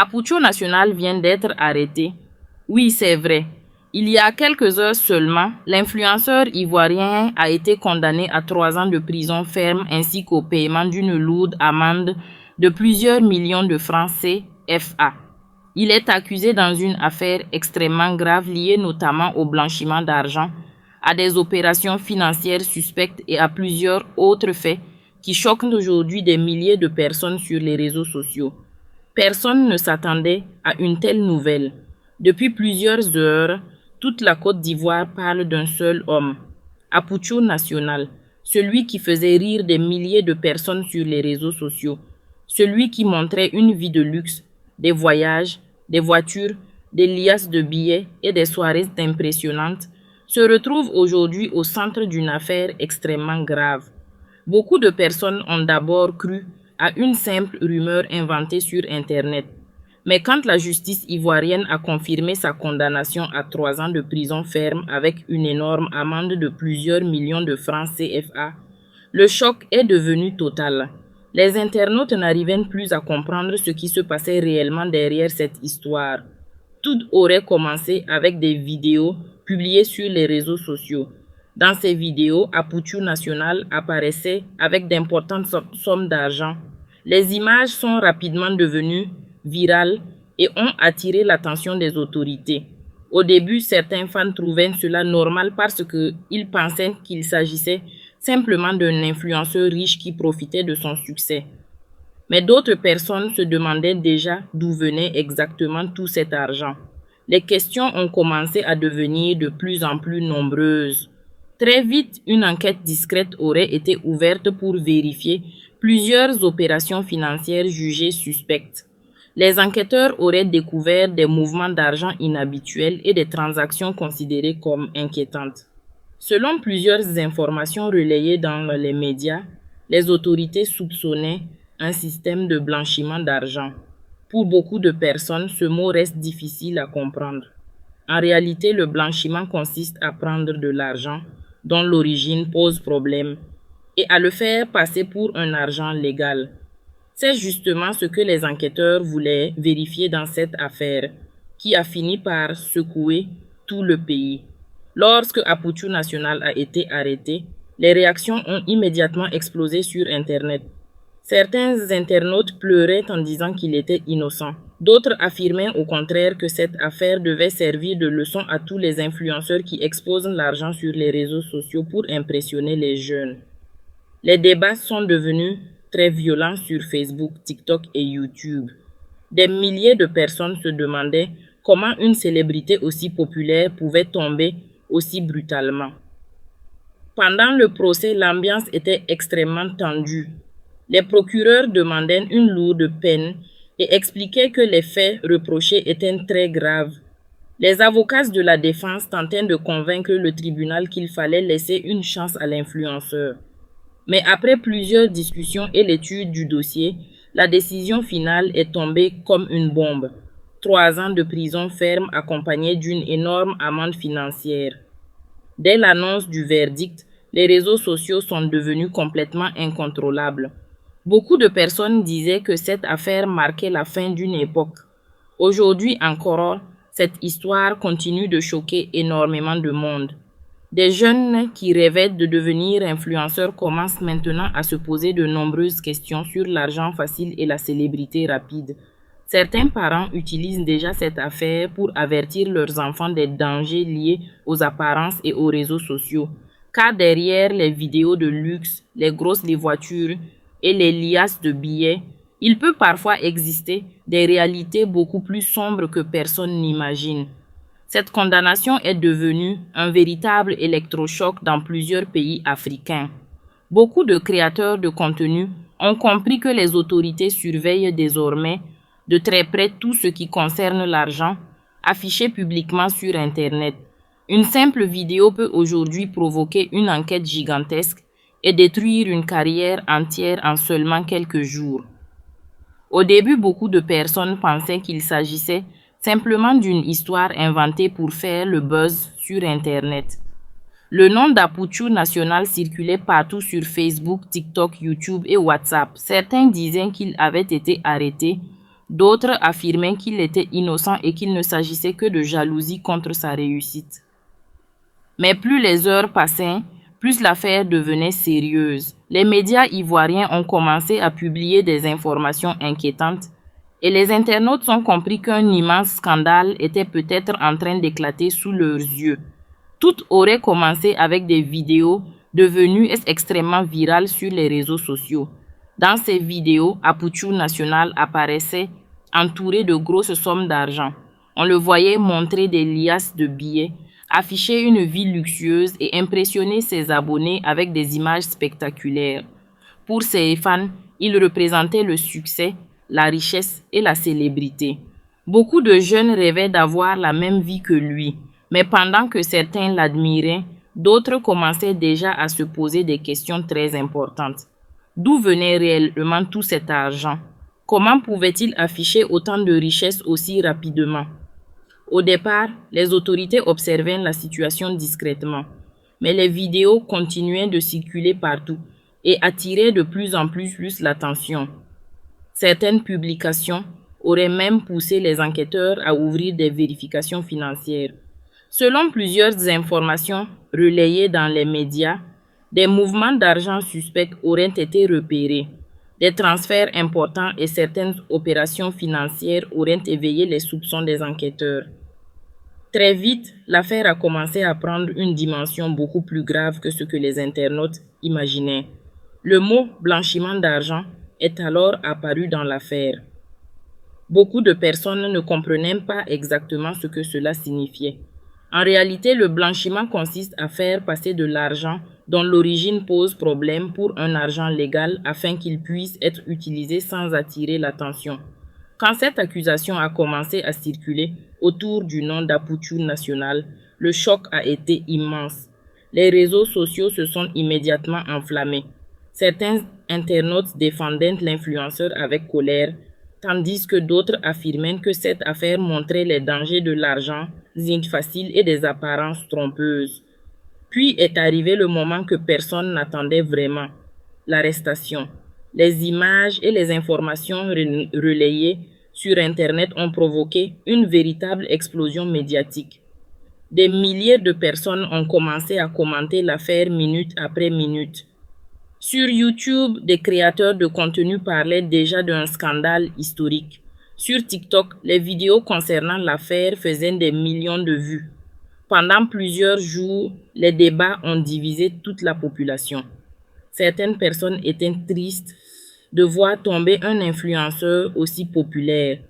Apucho National vient d'être arrêté. Oui, c'est vrai. Il y a quelques heures seulement, l'influenceur ivoirien a été condamné à 3 ans de prison ferme ainsi qu'au paiement d'une lourde amende de plusieurs millions de francs CFA. Il est accusé dans une affaire extrêmement grave liée notamment au blanchiment d'argent, à des opérations financières suspectes et à plusieurs autres faits qui choquent aujourd'hui des milliers de personnes sur les réseaux sociaux. Personne ne s'attendait à une telle nouvelle. Depuis plusieurs heures, toute la Côte d'Ivoire parle d'un seul homme, Apucho National, celui qui faisait rire des milliers de personnes sur les réseaux sociaux, celui qui montrait une vie de luxe, des voyages, des voitures, des liasses de billets et des soirées impressionnantes, se retrouve aujourd'hui au centre d'une affaire extrêmement grave. Beaucoup de personnes ont d'abord cru à une simple rumeur inventée sur Internet. Mais quand la justice ivoirienne a confirmé sa condamnation à 3 ans de prison ferme avec une énorme amende de plusieurs millions de francs CFA, le choc est devenu total. Les internautes n'arrivaient plus à comprendre ce qui se passait réellement derrière cette histoire. Tout aurait commencé avec des vidéos publiées sur les réseaux sociaux. Dans ces vidéos, Apucho National apparaissait avec d'importantes sommes d'argent. Les images sont rapidement devenues virales et ont attiré l'attention des autorités. Au début, certains fans trouvaient cela normal parce qu'ils pensaient qu'il s'agissait simplement d'un influenceur riche qui profitait de son succès. Mais d'autres personnes se demandaient déjà d'où venait exactement tout cet argent. Les questions ont commencé à devenir de plus en plus nombreuses. Très vite, une enquête discrète aurait été ouverte pour vérifier plusieurs opérations financières jugées suspectes. Les enquêteurs auraient découvert des mouvements d'argent inhabituels et des transactions considérées comme inquiétantes. Selon plusieurs informations relayées dans les médias, les autorités soupçonnaient un système de blanchiment d'argent. Pour beaucoup de personnes, ce mot reste difficile à comprendre. En réalité, le blanchiment consiste à prendre de l'argent dont l'origine pose problème et à le faire passer pour un argent légal. C'est justement ce que les enquêteurs voulaient vérifier dans cette affaire, qui a fini par secouer tout le pays. Lorsque Apucho National a été arrêté, les réactions ont immédiatement explosé sur Internet. Certains internautes pleuraient en disant qu'il était innocent. D'autres affirmaient au contraire que cette affaire devait servir de leçon à tous les influenceurs qui exposent l'argent sur les réseaux sociaux pour impressionner les jeunes. Les débats sont devenus très violents sur Facebook, TikTok et YouTube. Des milliers de personnes se demandaient comment une célébrité aussi populaire pouvait tomber aussi brutalement. Pendant le procès, l'ambiance était extrêmement tendue. Les procureurs demandaient une lourde peine et expliquaient que les faits reprochés étaient très graves. Les avocats de la défense tentaient de convaincre le tribunal qu'il fallait laisser une chance à l'influenceur. Mais après plusieurs discussions et l'étude du dossier, la décision finale est tombée comme une bombe. 3 ans de prison ferme accompagnés d'une énorme amende financière. Dès l'annonce du verdict, les réseaux sociaux sont devenus complètement incontrôlables. Beaucoup de personnes disaient que cette affaire marquait la fin d'une époque. Aujourd'hui encore, cette histoire continue de choquer énormément de monde. Des jeunes qui rêvaient de devenir influenceurs commencent maintenant à se poser de nombreuses questions sur l'argent facile et la célébrité rapide. Certains parents utilisent déjà cette affaire pour avertir leurs enfants des dangers liés aux apparences et aux réseaux sociaux. Car derrière les vidéos de luxe, les grosses voitures et les liasses de billets, il peut parfois exister des réalités beaucoup plus sombres que personne n'imagine. Cette condamnation est devenue un véritable électrochoc dans plusieurs pays africains. Beaucoup de créateurs de contenu ont compris que les autorités surveillent désormais de très près tout ce qui concerne l'argent affiché publiquement sur Internet. Une simple vidéo peut aujourd'hui provoquer une enquête gigantesque et détruire une carrière entière en seulement quelques jours. Au début, beaucoup de personnes pensaient qu'il s'agissait simplement d'une histoire inventée pour faire le buzz sur Internet. Le nom d'Apucho National circulait partout sur Facebook, TikTok, YouTube et WhatsApp. Certains disaient qu'il avait été arrêté D'autres affirmaient qu'il était innocent et qu'il ne s'agissait que de jalousie contre sa réussite. Mais plus les heures passaient, plus l'affaire devenait sérieuse. Les médias ivoiriens ont commencé à publier des informations inquiétantes et les internautes ont compris qu'un immense scandale était peut-être en train d'éclater sous leurs yeux. Tout aurait commencé avec des vidéos devenues extrêmement virales sur les réseaux sociaux. Dans ces vidéos, Apouchou National apparaissait entouré de grosses sommes d'argent. On le voyait montrer des liasses de billets, afficher une vie luxueuse et impressionner ses abonnés avec des images spectaculaires. Pour ses fans, il représentait le succès, la richesse et la célébrité. Beaucoup de jeunes rêvaient d'avoir la même vie que lui, mais pendant que certains l'admiraient, d'autres commençaient déjà à se poser des questions très importantes. D'où venait réellement tout cet argent? Comment pouvait-il afficher autant de richesses aussi rapidement? Au départ, les autorités observaient la situation discrètement, mais les vidéos continuaient de circuler partout et attiraient de plus en plus l'attention. Certaines publications auraient même poussé les enquêteurs à ouvrir des vérifications financières. Selon plusieurs informations relayées dans les médias, des mouvements d'argent suspects auraient été repérés. Des transferts importants et certaines opérations financières auraient éveillé les soupçons des enquêteurs. Très vite, l'affaire a commencé à prendre une dimension beaucoup plus grave que ce que les internautes imaginaient. Le mot blanchiment d'argent est alors apparu dans l'affaire. Beaucoup de personnes ne comprenaient pas exactement ce que cela signifiait. En réalité, le blanchiment consiste à faire passer de l'argent dont l'origine pose problème pour un argent légal afin qu'il puisse être utilisé sans attirer l'attention. Quand cette accusation a commencé à circuler autour du nom d'Apouchou National, le choc a été immense. Les réseaux sociaux se sont immédiatement enflammés. Certains internautes défendaient l'influenceur avec colère, tandis que d'autres affirmaient que cette affaire montrait les dangers de l'argent facile et des apparences trompeuses. Puis est arrivé le moment que personne n'attendait vraiment, l'arrestation. Les images et les informations relayées sur Internet ont provoqué une véritable explosion médiatique. Des milliers de personnes ont commencé à commenter l'affaire minute après minute. Sur YouTube, des créateurs de contenu parlaient déjà d'un scandale historique. Sur TikTok, les vidéos concernant l'affaire faisaient des millions de vues. Pendant plusieurs jours, les débats ont divisé toute la population. Certaines personnes étaient tristes de voir tomber un influenceur aussi populaire.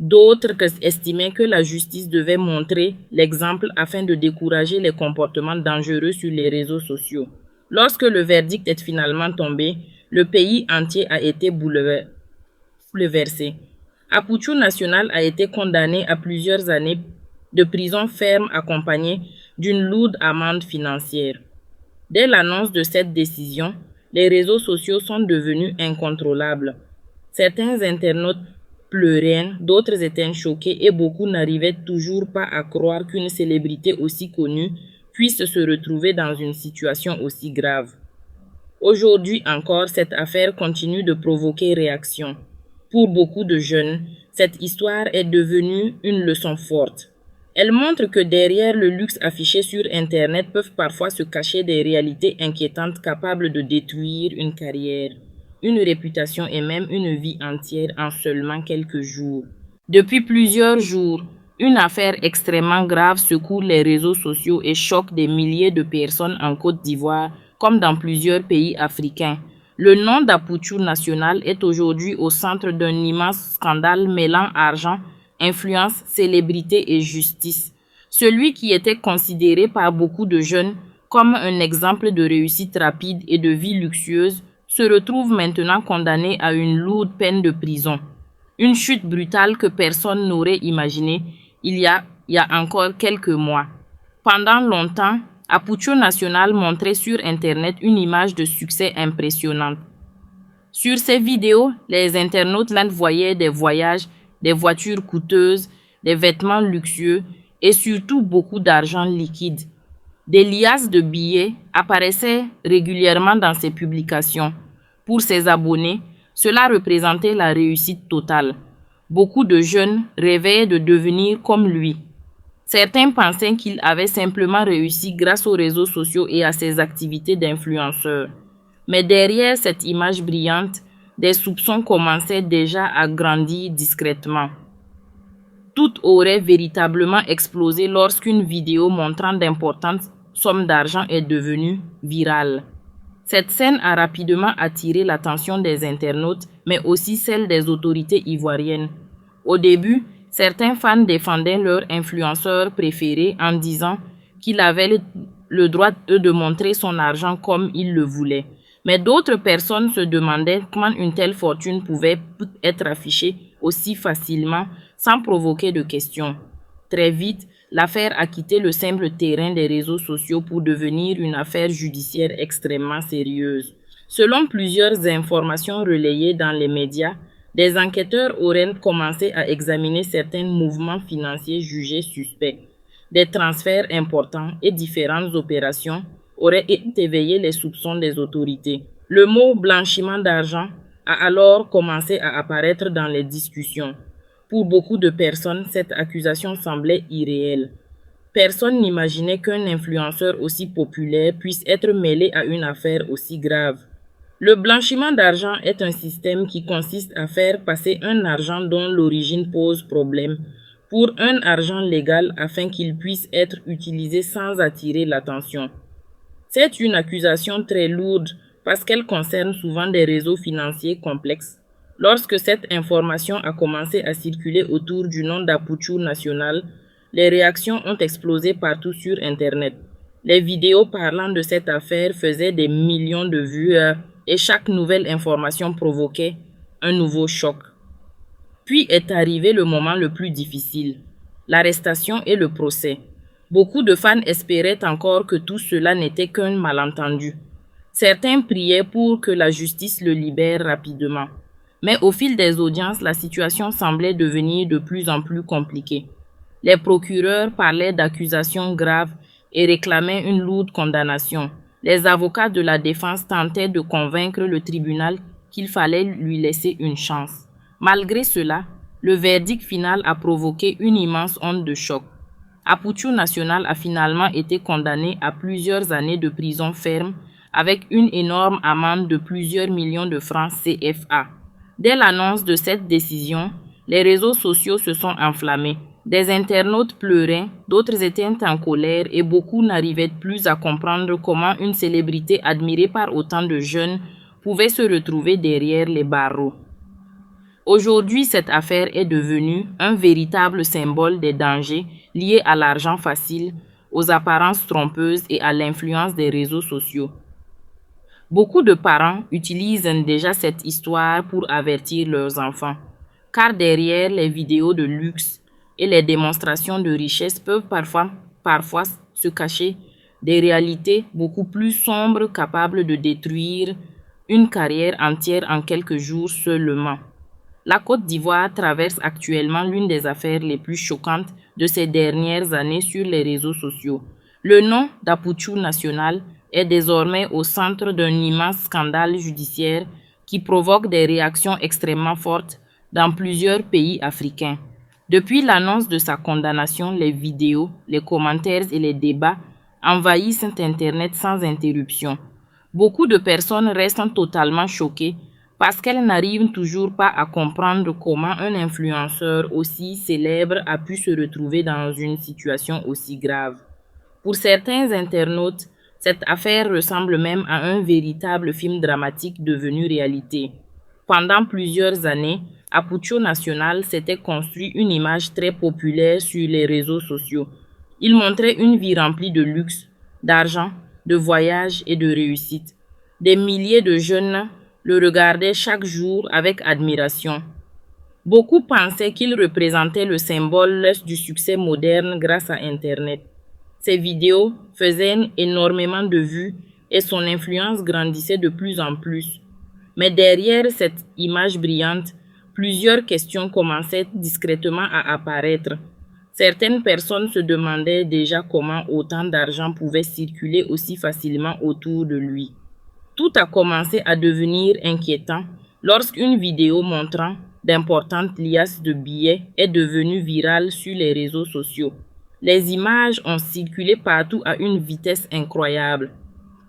D'autres estimaient que la justice devait montrer l'exemple afin de décourager les comportements dangereux sur les réseaux sociaux. Lorsque le verdict est finalement tombé, le pays entier a été bouleversé. Apouchou National a été condamné à plusieurs années de prison ferme accompagnée d'une lourde amende financière. Dès l'annonce de cette décision, les réseaux sociaux sont devenus incontrôlables. Certains internautes pleuraient, d'autres étaient choqués et beaucoup n'arrivaient toujours pas à croire qu'une célébrité aussi connue puisse se retrouver dans une situation aussi grave. Aujourd'hui encore, cette affaire continue de provoquer réaction. Pour beaucoup de jeunes, cette histoire est devenue une leçon forte. Elle montre que derrière le luxe affiché sur Internet peuvent parfois se cacher des réalités inquiétantes capables de détruire une carrière, une réputation et même une vie entière en seulement quelques jours. Depuis plusieurs jours, une affaire extrêmement grave secoue les réseaux sociaux et choque des milliers de personnes en Côte d'Ivoire comme dans plusieurs pays africains. Le nom d'Apouchou National est aujourd'hui au centre d'un immense scandale mêlant argent, influence, célébrité et justice. Celui qui était considéré par beaucoup de jeunes comme un exemple de réussite rapide et de vie luxueuse se retrouve maintenant condamné à une lourde peine de prison. Une chute brutale que personne n'aurait imaginée il y a encore quelques mois. Pendant longtemps, Apouchou National montrait sur Internet une image de succès impressionnante. Sur ces vidéos, les internautes voyaient des voyages, des voitures coûteuses, des vêtements luxueux et surtout beaucoup d'argent liquide. Des liasses de billets apparaissaient régulièrement dans ses publications. Pour ses abonnés, cela représentait la réussite totale. Beaucoup de jeunes rêvaient de devenir comme lui. Certains pensaient qu'il avait simplement réussi grâce aux réseaux sociaux et à ses activités d'influenceur. Mais derrière cette image brillante, des soupçons commençaient déjà à grandir discrètement. Tout aurait véritablement explosé lorsqu'une vidéo montrant d'importantes sommes d'argent est devenue virale. Cette scène a rapidement attiré l'attention des internautes, mais aussi celle des autorités ivoiriennes. Au début, certains fans défendaient leur influenceur préféré en disant qu'il avait le droit de montrer son argent comme il le voulait. Mais d'autres personnes se demandaient comment une telle fortune pouvait être affichée aussi facilement sans provoquer de questions. Très vite, l'affaire a quitté le simple terrain des réseaux sociaux pour devenir une affaire judiciaire extrêmement sérieuse. Selon plusieurs informations relayées dans les médias, des enquêteurs auraient commencé à examiner certains mouvements financiers jugés suspects. Des transferts importants et différentes opérations auraient éveillé les soupçons des autorités. Le mot blanchiment d'argent a alors commencé à apparaître dans les discussions. Pour beaucoup de personnes, cette accusation semblait irréelle. Personne n'imaginait qu'un influenceur aussi populaire puisse être mêlé à une affaire aussi grave. Le blanchiment d'argent est un système qui consiste à faire passer un argent dont l'origine pose problème pour un argent légal afin qu'il puisse être utilisé sans attirer l'attention. C'est une accusation très lourde parce qu'elle concerne souvent des réseaux financiers complexes. Lorsque cette information a commencé à circuler autour du nom d'Apouchou National, les réactions ont explosé partout sur Internet. Les vidéos parlant de cette affaire faisaient des millions de vues et chaque nouvelle information provoquait un nouveau choc. Puis est arrivé le moment le plus difficile, l'arrestation et le procès. Beaucoup de fans espéraient encore que tout cela n'était qu'un malentendu. Certains priaient pour que la justice le libère rapidement. Mais au fil des audiences, la situation semblait devenir de plus en plus compliquée. Les procureurs parlaient d'accusations graves et réclamaient une lourde condamnation. Les avocats de la défense tentaient de convaincre le tribunal qu'il fallait lui laisser une chance. Malgré cela, le verdict final a provoqué une immense onde de choc. Apouchou National a finalement été condamné à plusieurs années de prison ferme avec une énorme amende de plusieurs millions de francs CFA. Dès l'annonce de cette décision, les réseaux sociaux se sont enflammés. Des internautes pleuraient, d'autres étaient en colère et beaucoup n'arrivaient plus à comprendre comment une célébrité admirée par autant de jeunes pouvait se retrouver derrière les barreaux. Aujourd'hui, cette affaire est devenue un véritable symbole des dangers liés à l'argent facile, aux apparences trompeuses et à l'influence des réseaux sociaux. Beaucoup de parents utilisent déjà cette histoire pour avertir leurs enfants, car derrière les vidéos de luxe et les démonstrations de richesse peuvent parfois se cacher des réalités beaucoup plus sombres capables de détruire une carrière entière en quelques jours seulement. La Côte d'Ivoire traverse actuellement l'une des affaires les plus choquantes de ces dernières années sur les réseaux sociaux. Le nom d'Apouchou National est désormais au centre d'un immense scandale judiciaire qui provoque des réactions extrêmement fortes dans plusieurs pays africains. Depuis l'annonce de sa condamnation, les vidéos, les commentaires et les débats envahissent Internet sans interruption. Beaucoup de personnes restent totalement choquées parce qu'elles n'arrivent toujours pas à comprendre comment un influenceur aussi célèbre a pu se retrouver dans une situation aussi grave. Pour certains internautes, cette affaire ressemble même à un véritable film dramatique devenu réalité. Pendant plusieurs années, Apouchou National s'était construit une image très populaire sur les réseaux sociaux. Il montrait une vie remplie de luxe, d'argent, de voyages et de réussite. Des milliers de jeunes le regardaient chaque jour avec admiration. Beaucoup pensaient qu'il représentait le symbole du succès moderne grâce à Internet. Ses vidéos faisaient énormément de vues et son influence grandissait de plus en plus. Mais derrière cette image brillante, plusieurs questions commençaient discrètement à apparaître. Certaines personnes se demandaient déjà comment autant d'argent pouvait circuler aussi facilement autour de lui. Tout a commencé à devenir inquiétant lorsqu'une vidéo montrant d'importantes liasses de billets est devenu viral sur les réseaux sociaux. Les images ont circulé partout à une vitesse incroyable.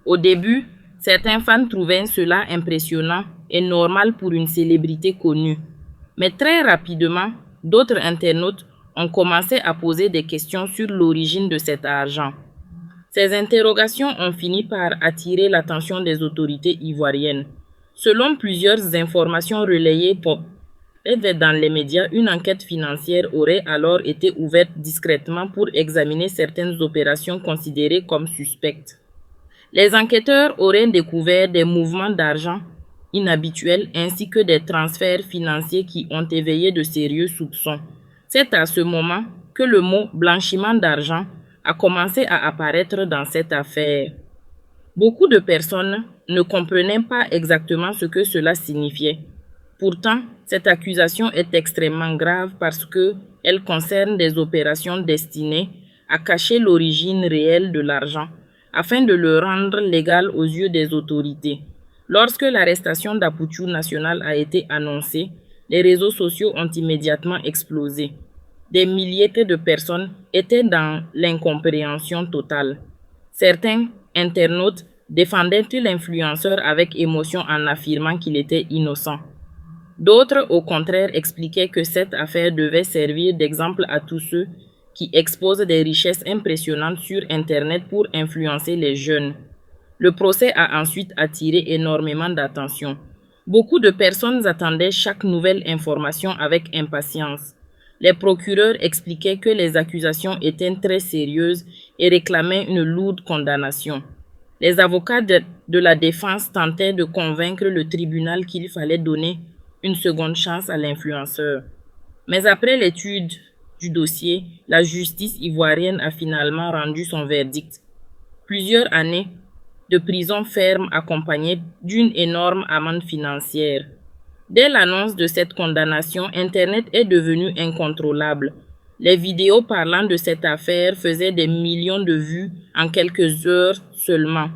Au début, certains fans trouvaient cela impressionnant et normal pour une célébrité connue. Mais très rapidement, d'autres internautes ont commencé à poser des questions sur l'origine de cet argent. Ces interrogations ont fini par attirer l'attention des autorités ivoiriennes. Selon plusieurs informations relayées dans les médias, une enquête financière aurait alors été ouverte discrètement pour examiner certaines opérations considérées comme suspectes. Les enquêteurs auraient découvert des mouvements d'argent inhabituels ainsi que des transferts financiers qui ont éveillé de sérieux soupçons. C'est à ce moment que le mot blanchiment d'argent a commencé à apparaître dans cette affaire. Beaucoup de personnes ne comprenaient pas exactement ce que cela signifiait. Pourtant, cette accusation est extrêmement grave parce qu'elle concerne des opérations destinées à cacher l'origine réelle de l'argent, afin de le rendre légal aux yeux des autorités. Lorsque l'arrestation d'Apouchou National a été annoncée, les réseaux sociaux ont immédiatement explosé. Des milliers de personnes étaient dans l'incompréhension totale. Certains internautes défendaient l'influenceur avec émotion en affirmant qu'il était innocent. D'autres, au contraire, expliquaient que cette affaire devait servir d'exemple à tous ceux qui exposent des richesses impressionnantes sur Internet pour influencer les jeunes. Le procès a ensuite attiré énormément d'attention. Beaucoup de personnes attendaient chaque nouvelle information avec impatience. Les procureurs expliquaient que les accusations étaient très sérieuses et réclamaient une lourde condamnation. Les avocats de la défense tentaient de convaincre le tribunal qu'il fallait donner une seconde chance à l'influenceur. Mais après l'étude du dossier, la justice ivoirienne a finalement rendu son verdict. Plusieurs années de prison ferme accompagnées d'une énorme amende financière. Dès l'annonce de cette condamnation, Internet est devenu incontrôlable. Les vidéos parlant de cette affaire faisaient des millions de vues en quelques heures seulement.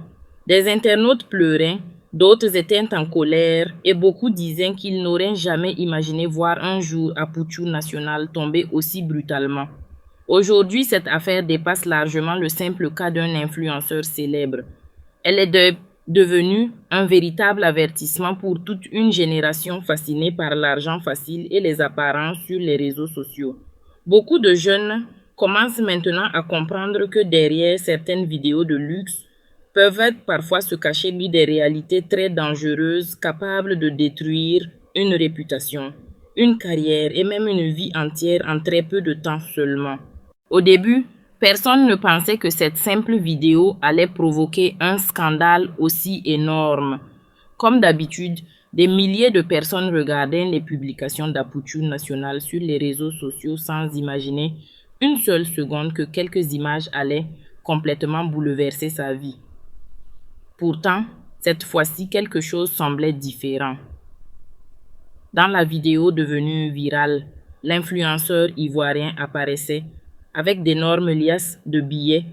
Des internautes pleuraient, d'autres étaient en colère et beaucoup disaient qu'ils n'auraient jamais imaginé voir un jour Apouchou National tomber aussi brutalement. Aujourd'hui, cette affaire dépasse largement le simple cas d'un influenceur célèbre. Elle est devenue un véritable avertissement pour toute une génération fascinée par l'argent facile et les apparences sur les réseaux sociaux. Beaucoup de jeunes commencent maintenant à comprendre que derrière certaines vidéos de luxe peuvent parfois se cacher des réalités très dangereuses capables de détruire une réputation, une carrière et même une vie entière en très peu de temps seulement. Au début, personne ne pensait que cette simple vidéo allait provoquer un scandale aussi énorme. Comme d'habitude, des milliers de personnes regardaient les publications d'Apouchou National sur les réseaux sociaux sans imaginer une seule seconde que quelques images allaient complètement bouleverser sa vie. Pourtant, cette fois-ci, quelque chose semblait différent. Dans la vidéo devenue virale, l'influenceur ivoirien apparaissait avec d'énormes liasses de billets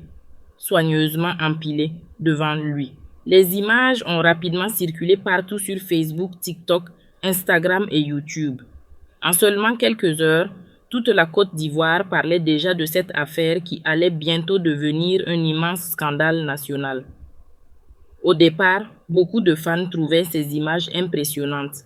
soigneusement empilés devant lui. Les images ont rapidement circulé partout sur Facebook, TikTok, Instagram et YouTube. En seulement quelques heures, toute la Côte d'Ivoire parlait déjà de cette affaire qui allait bientôt devenir un immense scandale national. Au départ, beaucoup de fans trouvaient ces images impressionnantes.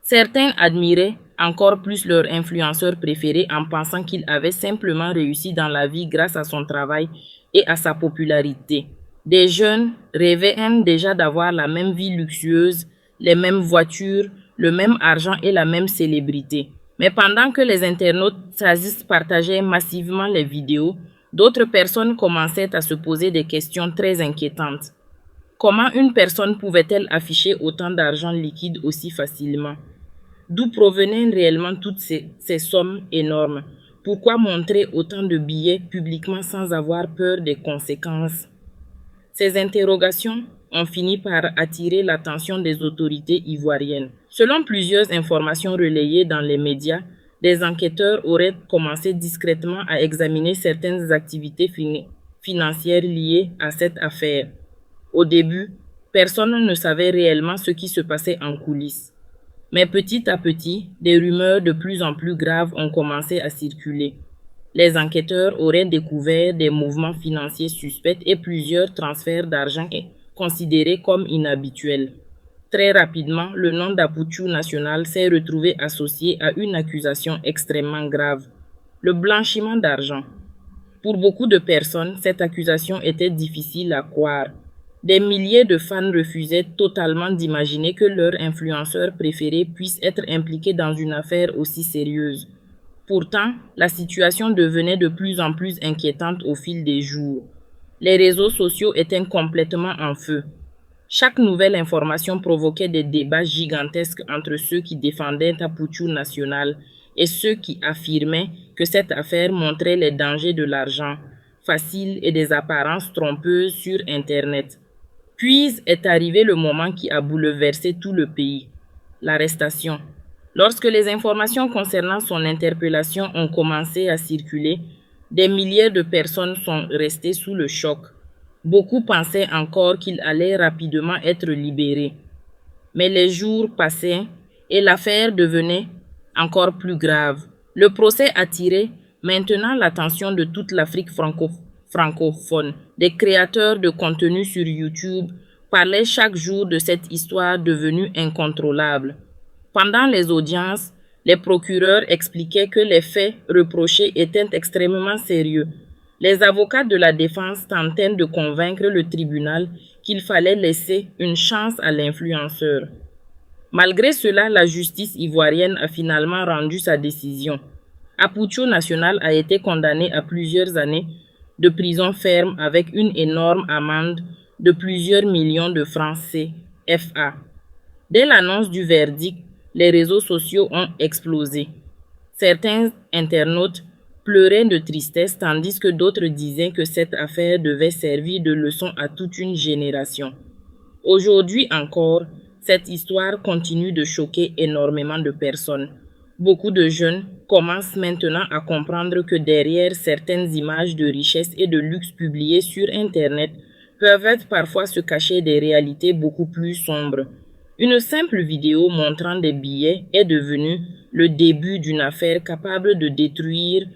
Certains admiraient encore plus leur influenceur préféré en pensant qu'il avait simplement réussi dans la vie grâce à son travail et à sa popularité. Des jeunes rêvaient déjà d'avoir la même vie luxueuse, les mêmes voitures, le même argent et la même célébrité. Mais pendant que les internautes sadistes partageaient massivement les vidéos, d'autres personnes commençaient à se poser des questions très inquiétantes. Comment une personne pouvait-elle afficher autant d'argent liquide aussi facilement? D'où provenaient réellement toutes ces sommes énormes? Pourquoi montrer autant de billets publiquement sans avoir peur des conséquences? Ces interrogations ont fini par attirer l'attention des autorités ivoiriennes. Selon plusieurs informations relayées dans les médias, des enquêteurs auraient commencé discrètement à examiner certaines activités financières liées à cette affaire. Au début, personne ne savait réellement ce qui se passait en coulisses. Mais petit à petit, des rumeurs de plus en plus graves ont commencé à circuler. Les enquêteurs auraient découvert des mouvements financiers suspects et plusieurs transferts d'argent considérés comme inhabituels. Très rapidement, le nom d'Apuchu National s'est retrouvé associé à une accusation extrêmement grave, le blanchiment d'argent. Pour beaucoup de personnes, cette accusation était difficile à croire. Des milliers de fans refusaient totalement d'imaginer que leur influenceur préféré puisse être impliqué dans une affaire aussi sérieuse. Pourtant, la situation devenait de plus en plus inquiétante au fil des jours. Les réseaux sociaux étaient complètement en feu. Chaque nouvelle information provoquait des débats gigantesques entre ceux qui défendaient Tapuchu National et ceux qui affirmaient que cette affaire montrait les dangers de l'argent facile et des apparences trompeuses sur Internet. Puis est arrivé le moment qui a bouleversé tout le pays, l'arrestation. Lorsque les informations concernant son interpellation ont commencé à circuler, des milliers de personnes sont restées sous le choc. Beaucoup pensaient encore qu'il allait rapidement être libéré. Mais les jours passaient et l'affaire devenait encore plus grave. Le procès attirait maintenant l'attention de toute l'Afrique francophone. Des créateurs de contenu sur YouTube parlaient chaque jour de cette histoire devenue incontrôlable. Pendant les audiences, les procureurs expliquaient que les faits reprochés étaient extrêmement sérieux. Les avocats de la défense tentaient de convaincre le tribunal qu'il fallait laisser une chance à l'influenceur. Malgré cela, la justice ivoirienne a finalement rendu sa décision. Apuchu National a été condamné à plusieurs années de prison ferme avec une énorme amende de plusieurs millions de francs CFA. Dès l'annonce du verdict, les réseaux sociaux ont explosé. Certains internautes pleuraient de tristesse tandis que d'autres disaient que cette affaire devait servir de leçon à toute une génération. Aujourd'hui encore, cette histoire continue de choquer énormément de personnes. Beaucoup de jeunes commencent maintenant à comprendre que derrière certaines images de richesse et de luxe publiées sur Internet peuvent parfois se cacher des réalités beaucoup plus sombres. Une simple vidéo montrant des billets est devenue le début d'une affaire capable de détruire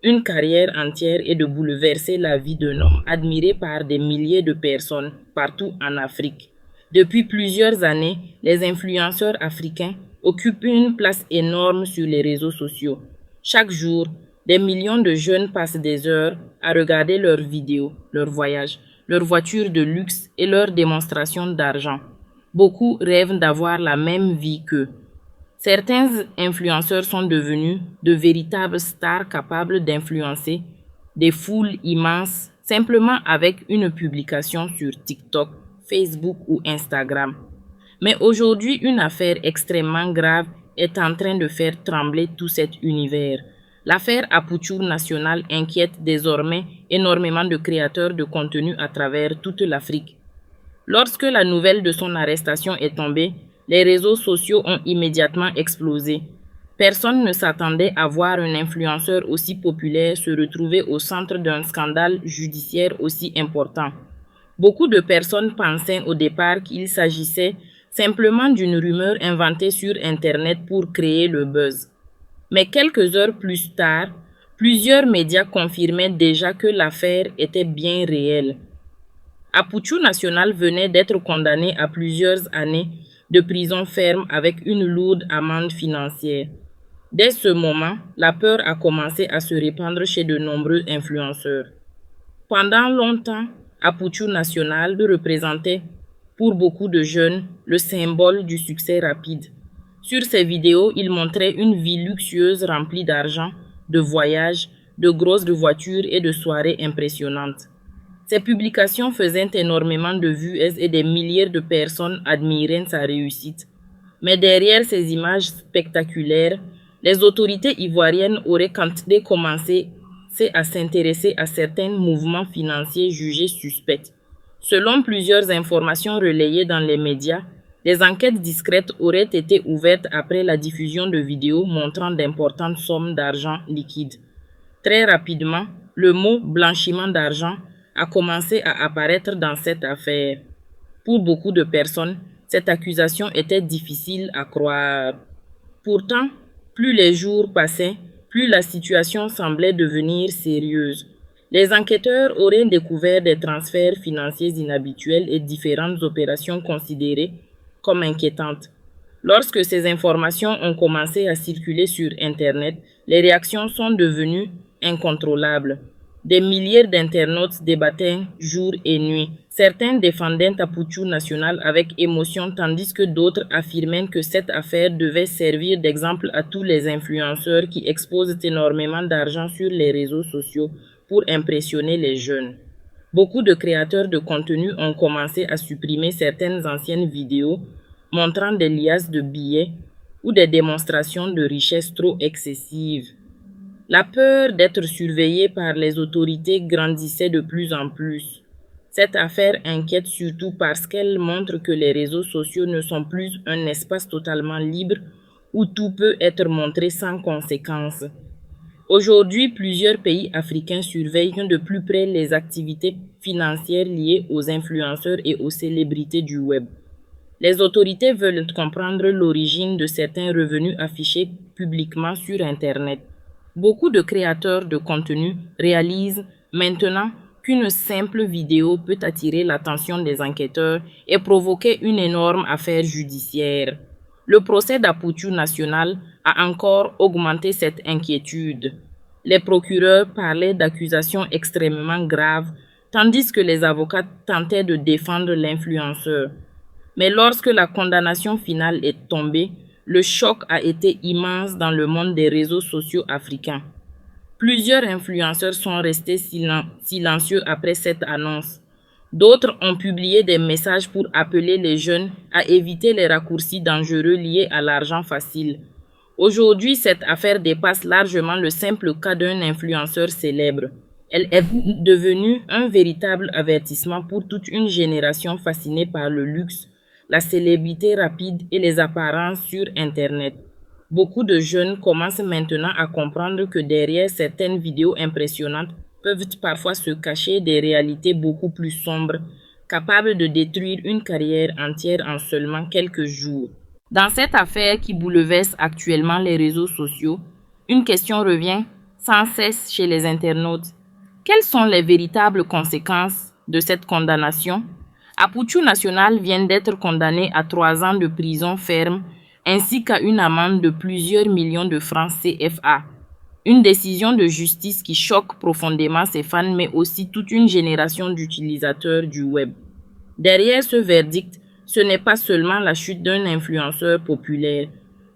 une carrière entière et de bouleverser la vie d'un homme admiré par des milliers de personnes partout en Afrique. Depuis plusieurs années, les influenceurs africains occupent une place énorme sur les réseaux sociaux. Chaque jour, des millions de jeunes passent des heures à regarder leurs vidéos, leurs voyages, leurs voitures de luxe et leurs démonstrations d'argent. Beaucoup rêvent d'avoir la même vie qu'eux. Certains influenceurs sont devenus de véritables stars capables d'influencer des foules immenses simplement avec une publication sur TikTok, Facebook ou Instagram. Mais aujourd'hui, une affaire extrêmement grave est en train de faire trembler tout cet univers. L'affaire Apuchu National inquiète désormais énormément de créateurs de contenu à travers toute l'Afrique. Lorsque la nouvelle de son arrestation est tombée, les réseaux sociaux ont immédiatement explosé. Personne ne s'attendait à voir un influenceur aussi populaire se retrouver au centre d'un scandale judiciaire aussi important. Beaucoup de personnes pensaient au départ qu'il s'agissait simplement d'une rumeur inventée sur Internet pour créer le buzz. Mais quelques heures plus tard, plusieurs médias confirmaient déjà que l'affaire était bien réelle. Apuchu National venait d'être condamné à plusieurs années de prison ferme avec une lourde amende financière. Dès ce moment, la peur a commencé à se répandre chez de nombreux influenceurs. Pendant longtemps, Apuchu National représentait pour beaucoup de jeunes le symbole du succès rapide. Sur ses vidéos, il montrait une vie luxueuse remplie d'argent, de voyages, de grosses voitures et de soirées impressionnantes. Ses publications faisaient énormément de vues et des milliers de personnes admiraient sa réussite. Mais derrière ces images spectaculaires, les autorités ivoiriennes auraient commencé à s'intéresser à certains mouvements financiers jugés suspects. Selon plusieurs informations relayées dans les médias, des enquêtes discrètes auraient été ouvertes après la diffusion de vidéos montrant d'importantes sommes d'argent liquide. Très rapidement, le mot blanchiment d'argent a commencé à apparaître dans cette affaire. Pour beaucoup de personnes, cette accusation était difficile à croire. Pourtant, plus les jours passaient, plus la situation semblait devenir sérieuse. Les enquêteurs auraient découvert des transferts financiers inhabituels et différentes opérations considérées comme inquiétantes. Lorsque ces informations ont commencé à circuler sur Internet, les réactions sont devenues incontrôlables. Des milliers d'internautes débattaient jour et nuit. Certains défendaient Tapuchu National avec émotion tandis que d'autres affirmaient que cette affaire devait servir d'exemple à tous les influenceurs qui exposent énormément d'argent sur les réseaux sociaux pour impressionner les jeunes. Beaucoup de créateurs de contenu ont commencé à supprimer certaines anciennes vidéos montrant des liasses de billets ou des démonstrations de richesse trop excessives. La peur d'être surveillé par les autorités grandissait de plus en plus. Cette affaire inquiète surtout parce qu'elle montre que les réseaux sociaux ne sont plus un espace totalement libre où tout peut être montré sans conséquence. Aujourd'hui, plusieurs pays africains surveillent de plus près les activités financières liées aux influenceurs et aux célébrités du web. Les autorités veulent comprendre l'origine de certains revenus affichés publiquement sur Internet. Beaucoup de créateurs de contenu réalisent maintenant qu'une simple vidéo peut attirer l'attention des enquêteurs et provoquer une énorme affaire judiciaire. Le procès d'Apuchu National a encore augmenté cette inquiétude. Les procureurs parlaient d'accusations extrêmement graves, tandis que les avocats tentaient de défendre l'influenceur. Mais lorsque la condamnation finale est tombée, le choc a été immense dans le monde des réseaux sociaux africains. Plusieurs influenceurs sont restés silencieux après cette annonce. D'autres ont publié des messages pour appeler les jeunes à éviter les raccourcis dangereux liés à l'argent facile. Aujourd'hui, cette affaire dépasse largement le simple cas d'un influenceur célèbre. Elle est devenue un véritable avertissement pour toute une génération fascinée par le luxe, la célébrité rapide et les apparences sur Internet. Beaucoup de jeunes commencent maintenant à comprendre que derrière certaines vidéos impressionnantes peuvent parfois se cacher des réalités beaucoup plus sombres, capables de détruire une carrière entière en seulement quelques jours. Dans cette affaire qui bouleverse actuellement les réseaux sociaux, une question revient sans cesse chez les internautes. Quelles sont les véritables conséquences de cette condamnation? Apuchu National vient d'être condamné à 3 ans de prison ferme ainsi qu'à une amende de plusieurs millions de francs CFA. Une décision de justice qui choque profondément ses fans mais aussi toute une génération d'utilisateurs du web. Derrière ce verdict, ce n'est pas seulement la chute d'un influenceur populaire,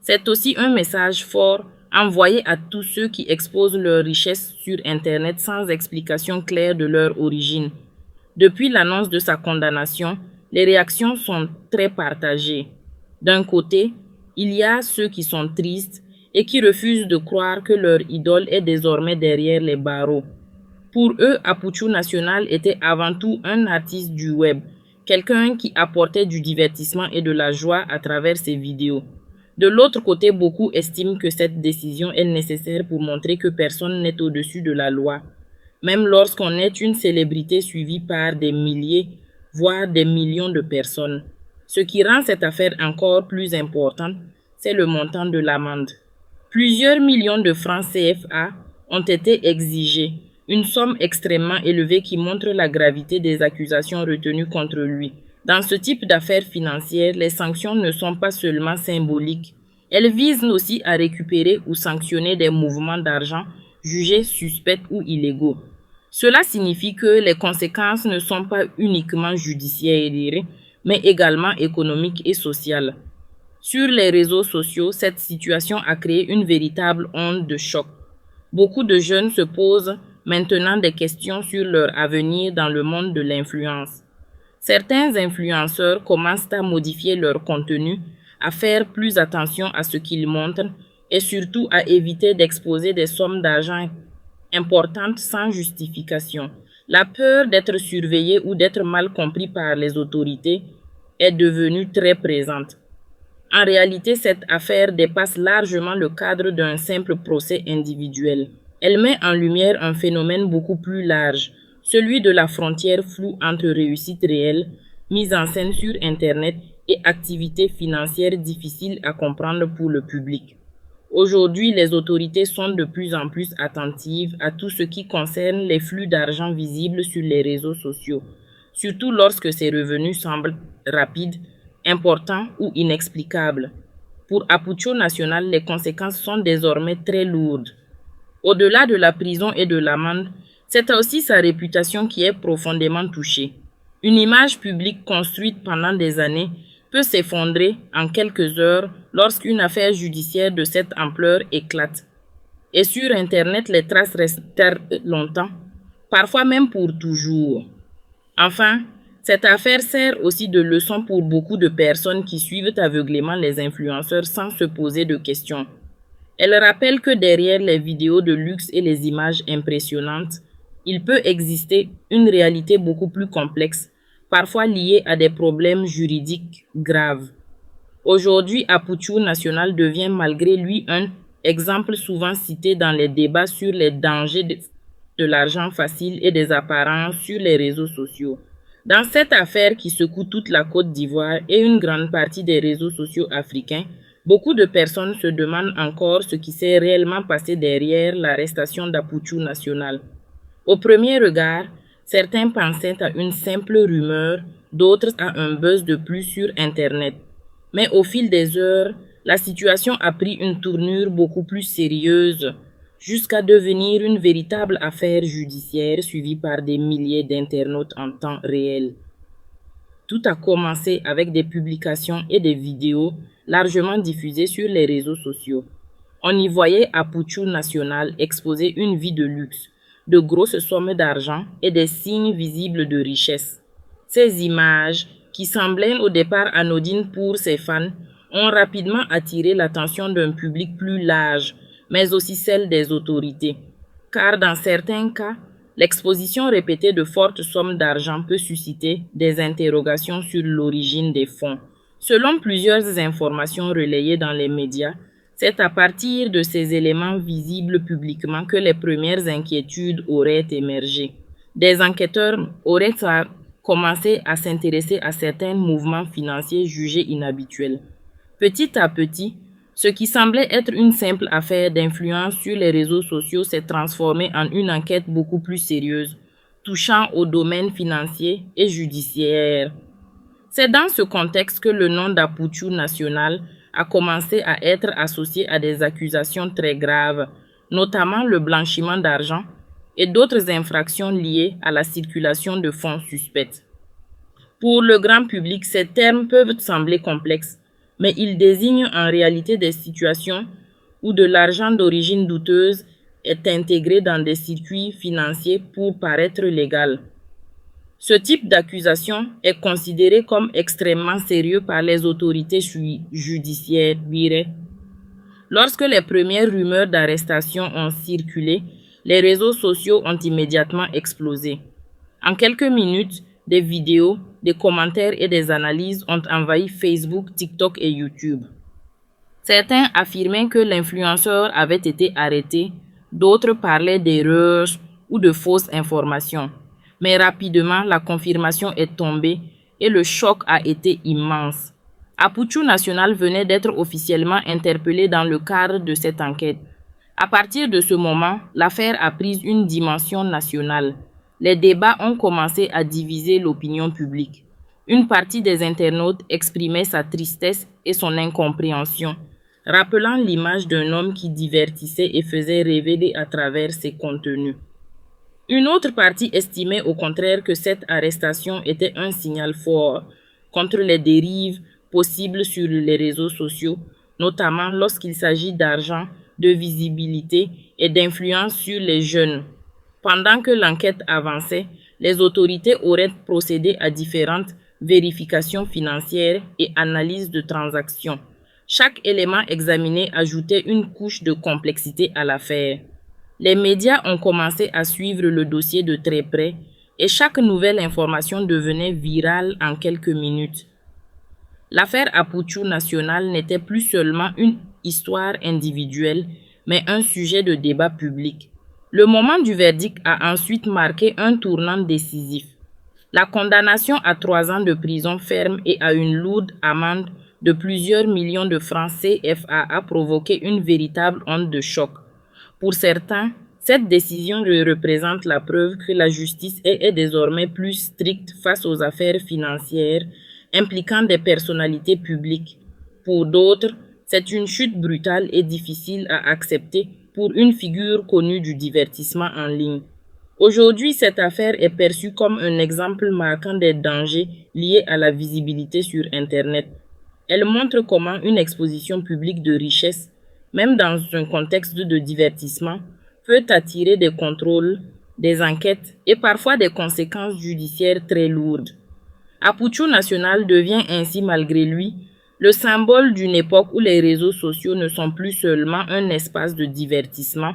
c'est aussi un message fort envoyé à tous ceux qui exposent leur richesse sur Internet sans explication claire de leur origine. Depuis l'annonce de sa condamnation, les réactions sont très partagées. D'un côté, il y a ceux qui sont tristes et qui refusent de croire que leur idole est désormais derrière les barreaux. Pour eux, Apuchu National était avant tout un artiste du web, quelqu'un qui apportait du divertissement et de la joie à travers ses vidéos. De l'autre côté, beaucoup estiment que cette décision est nécessaire pour montrer que personne n'est au-dessus de la loi, même lorsqu'on est une célébrité suivie par des milliers, voire des millions de personnes. Ce qui rend cette affaire encore plus importante, c'est le montant de l'amende. Plusieurs millions de francs CFA ont été exigés, une somme extrêmement élevée qui montre la gravité des accusations retenues contre lui. Dans ce type d'affaires financières, les sanctions ne sont pas seulement symboliques. Elles visent aussi à récupérer ou sanctionner des mouvements d'argent jugés suspects ou illégaux. Cela signifie que les conséquences ne sont pas uniquement judiciaires, mais également économiques et sociales. Sur les réseaux sociaux, cette situation a créé une véritable onde de choc. Beaucoup de jeunes se posent maintenant des questions sur leur avenir dans le monde de l'influence. Certains influenceurs commencent à modifier leur contenu, à faire plus attention à ce qu'ils montrent et surtout à éviter d'exposer des sommes d'argent importantes sans justification. La peur d'être surveillé ou d'être mal compris par les autorités est devenue très présente. En réalité, cette affaire dépasse largement le cadre d'un simple procès individuel. Elle met en lumière un phénomène beaucoup plus large, celui de la frontière floue entre réussite réelle, mise en scène sur Internet, et activités financières difficiles à comprendre pour le public. Aujourd'hui, les autorités sont de plus en plus attentives à tout ce qui concerne les flux d'argent visibles sur les réseaux sociaux, surtout lorsque ces revenus semblent rapides, importants ou inexplicables. Pour Apucho National, les conséquences sont désormais très lourdes. Au-delà de la prison et de l'amende, c'est aussi sa réputation qui est profondément touchée. Une image publique construite pendant des années peut s'effondrer en quelques heures lorsqu'une affaire judiciaire de cette ampleur éclate. Et sur Internet, les traces restent longtemps, parfois même pour toujours. Enfin, cette affaire sert aussi de leçon pour beaucoup de personnes qui suivent aveuglément les influenceurs sans se poser de questions. Elle rappelle que derrière les vidéos de luxe et les images impressionnantes, il peut exister une réalité beaucoup plus complexe, parfois liée à des problèmes juridiques graves. Aujourd'hui, Apucho National devient malgré lui un exemple souvent cité dans les débats sur les dangers de l'argent facile et des apparences sur les réseaux sociaux. Dans cette affaire qui secoue toute la Côte d'Ivoire et une grande partie des réseaux sociaux africains, beaucoup de personnes se demandent encore ce qui s'est réellement passé derrière l'arrestation d'Apucho National. Au premier regard, certains pensaient à une simple rumeur, d'autres à un buzz de plus sur Internet. Mais au fil des heures, la situation a pris une tournure beaucoup plus sérieuse, jusqu'à devenir une véritable affaire judiciaire suivie par des milliers d'internautes en temps réel. Tout a commencé avec des publications et des vidéos largement diffusées sur les réseaux sociaux. On y voyait Apucho National exposer une vie de luxe, de grosses sommes d'argent et des signes visibles de richesse. Ces images, qui semblaient au départ anodines pour ses fans, ont rapidement attiré l'attention d'un public plus large, mais aussi celle des autorités. Car dans certains cas, l'exposition répétée de fortes sommes d'argent peut susciter des interrogations sur l'origine des fonds. Selon plusieurs informations relayées dans les médias, c'est à partir de ces éléments visibles publiquement que les premières inquiétudes auraient émergé. Des enquêteurs auraient commencé à s'intéresser à certains mouvements financiers jugés inhabituels. Petit à petit, ce qui semblait être une simple affaire d'influence sur les réseaux sociaux s'est transformé en une enquête beaucoup plus sérieuse, touchant au domaine financier et judiciaire. C'est dans ce contexte que le nom d'Apucho National a commencé à être associé à des accusations très graves, notamment le blanchiment d'argent et d'autres infractions liées à la circulation de fonds suspects. Pour le grand public, ces termes peuvent sembler complexes, mais ils désignent en réalité des situations où de l'argent d'origine douteuse est intégré dans des circuits financiers pour paraître légal. Ce type d'accusation est considéré comme extrêmement sérieux par les autorités judiciaires. Lorsque les premières rumeurs d'arrestation ont circulé, les réseaux sociaux ont immédiatement explosé. En quelques minutes, des vidéos, des commentaires et des analyses ont envahi Facebook, TikTok et YouTube. Certains affirmaient que l'influenceur avait été arrêté, d'autres parlaient d'erreurs ou de fausses informations. Mais rapidement, la confirmation est tombée et le choc a été immense. Apucho National venait d'être officiellement interpellé dans le cadre de cette enquête. À partir de ce moment, l'affaire a pris une dimension nationale. Les débats ont commencé à diviser l'opinion publique. Une partie des internautes exprimait sa tristesse et son incompréhension, rappelant l'image d'un homme qui divertissait et faisait rêver à travers ses contenus. Une autre partie estimait au contraire que cette arrestation était un signal fort contre les dérives possibles sur les réseaux sociaux, notamment lorsqu'il s'agit d'argent, de visibilité et d'influence sur les jeunes. Pendant que l'enquête avançait, les autorités auraient procédé à différentes vérifications financières et analyses de transactions. Chaque élément examiné ajoutait une couche de complexité à l'affaire. Les médias ont commencé à suivre le dossier de très près et chaque nouvelle information devenait virale en quelques minutes. L'affaire Apucho National n'était plus seulement une histoire individuelle, mais un sujet de débat public. Le moment du verdict a ensuite marqué un tournant décisif. La condamnation à 3 ans de prison ferme et à une lourde amende de plusieurs millions de francs CFA a provoqué une véritable onde de choc. Pour certains, cette décision représente la preuve que la justice est désormais plus stricte face aux affaires financières impliquant des personnalités publiques. Pour d'autres, c'est une chute brutale et difficile à accepter pour une figure connue du divertissement en ligne. Aujourd'hui, cette affaire est perçue comme un exemple marquant des dangers liés à la visibilité sur Internet. Elle montre comment une exposition publique de richesse, même dans un contexte de divertissement, peut attirer des contrôles, des enquêtes et parfois des conséquences judiciaires très lourdes. Apuchu National devient ainsi, malgré lui, le symbole d'une époque où les réseaux sociaux ne sont plus seulement un espace de divertissement,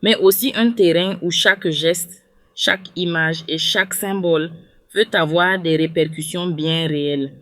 mais aussi un terrain où chaque geste, chaque image et chaque symbole peut avoir des répercussions bien réelles.